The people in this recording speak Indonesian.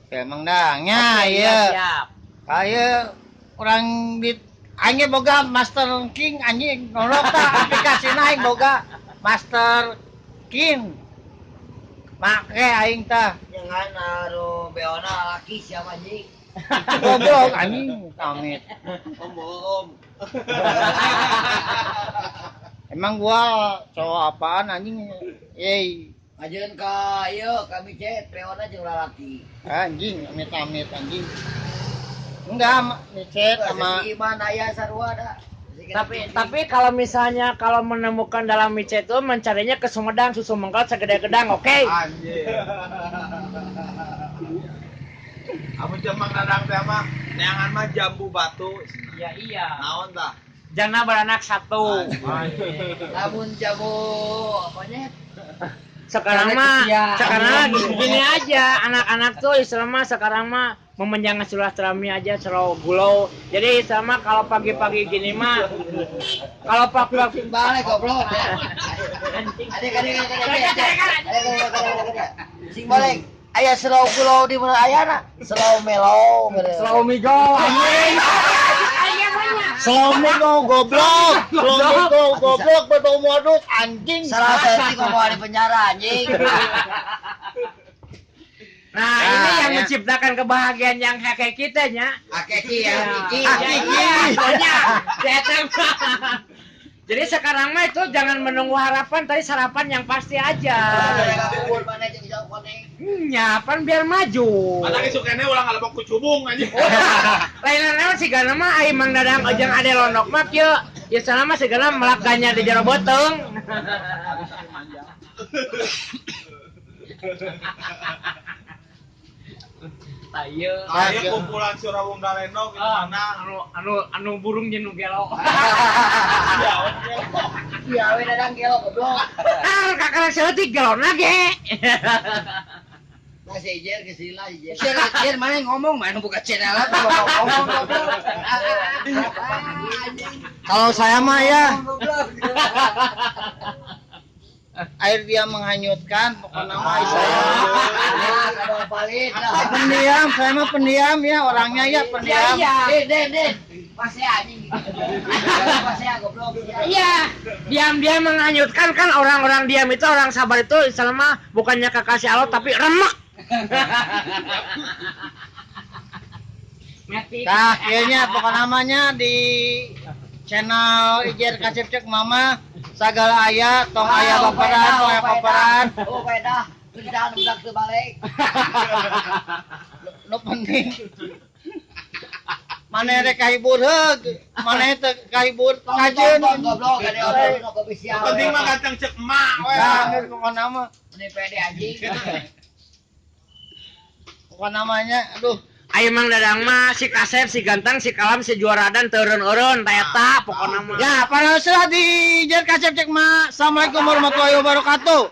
Emang dangnya Oke, ya. siap. Kayak orang di aing boga Master King anjing nolok ta aplikasi aing boga Master King. Make aing tah. Jangan naruh beona laki siapa anjing. Goblok anjing amit. Om. Emang gua cowok apaan anjing? Yey, Ngajeun ka ieu kami cet beona jeung lalaki. anjing amit anjing. Enggak, micet sama Si Iman aya sarua da. Tapi kalau misalnya kalau menemukan dalam micet itu mencarinya ke Sumedang, susu mengkal segede gedang, oke? Anjir. Amun jemang dadang teh mah neangan mah jambu batu. Iya. Naon tah? Jana beranak satu. Lamun jamu apanya? Sekarang mah gini aja, anak-anak tuh Islam mah sekarang mah memenjang silaturahmi aja selalu gulau. Jadi sama kalau pagi-pagi gini mah kalau pagi Balik goblok. Adik. Sing balik. Aya selau pulau di mana ayana? Selau melo. selalu migo. Assalamualaikum goblok. Assalamualaikum goblok betul modus anjing. Salah satu ngomong di penjara anjing. Nah, ini yang menciptakan kebahagiaan yang kayak kita nya. Akeki ya, Kiki. Jadi sekarang mah itu jangan menunggu harapan, tapi sarapan yang pasti aja. Nyapan biar maju. Atake sukene ulang ngalebok ku cubung anjing. Lain-lain sih gana mah ai Mang Dadang ojang ade londok mah kieu. Ya selama segala melakanya di jero beuteung. Ayo. Aya kumpulan Surawung Galendo gitu mana? Anu burung jeung nu gelo. Ya, we dadang gelo goblok. Kakak seutik gelona ge. Masih ijer ke sila ijer. Jer mana ngomong mana buka channel apa ngomong goblok. Kalau saya mah ya air dia menghanyutkan pokoknya mah saya. Kalau palit Pendiam, saya mah pendiam ya orangnya ya pendiam. Den. Masih anjing. Masih goblok. Iya, diam-diam menghanyutkan kan orang-orang diam itu orang sabar itu selama bukannya kekasih Allah tapi remek. Nah, kayaknya pokok namanya di channel Ijer Kasep Cek Mama segala ayat, tong aya baperan. Oh, beda. Kerjaan udah balik. Nu penting. Mana rek kahibur heug, mana teu kahibur kajeun. Goblok ada orang nu kebisian. Penting mah ganteng cek emak we. Nah, geus pokok nama. Ini pede anjing. Pokok namanya aduh. Ayo Mang Dadang mah si Kasep, si Ganteng, si Kalam, si Juaradan teureun-eureun tayata pokona mah. Ya, para di Ijer Kasep Cek Ma. Assalamualaikum warahmatullahi wabarakatuh.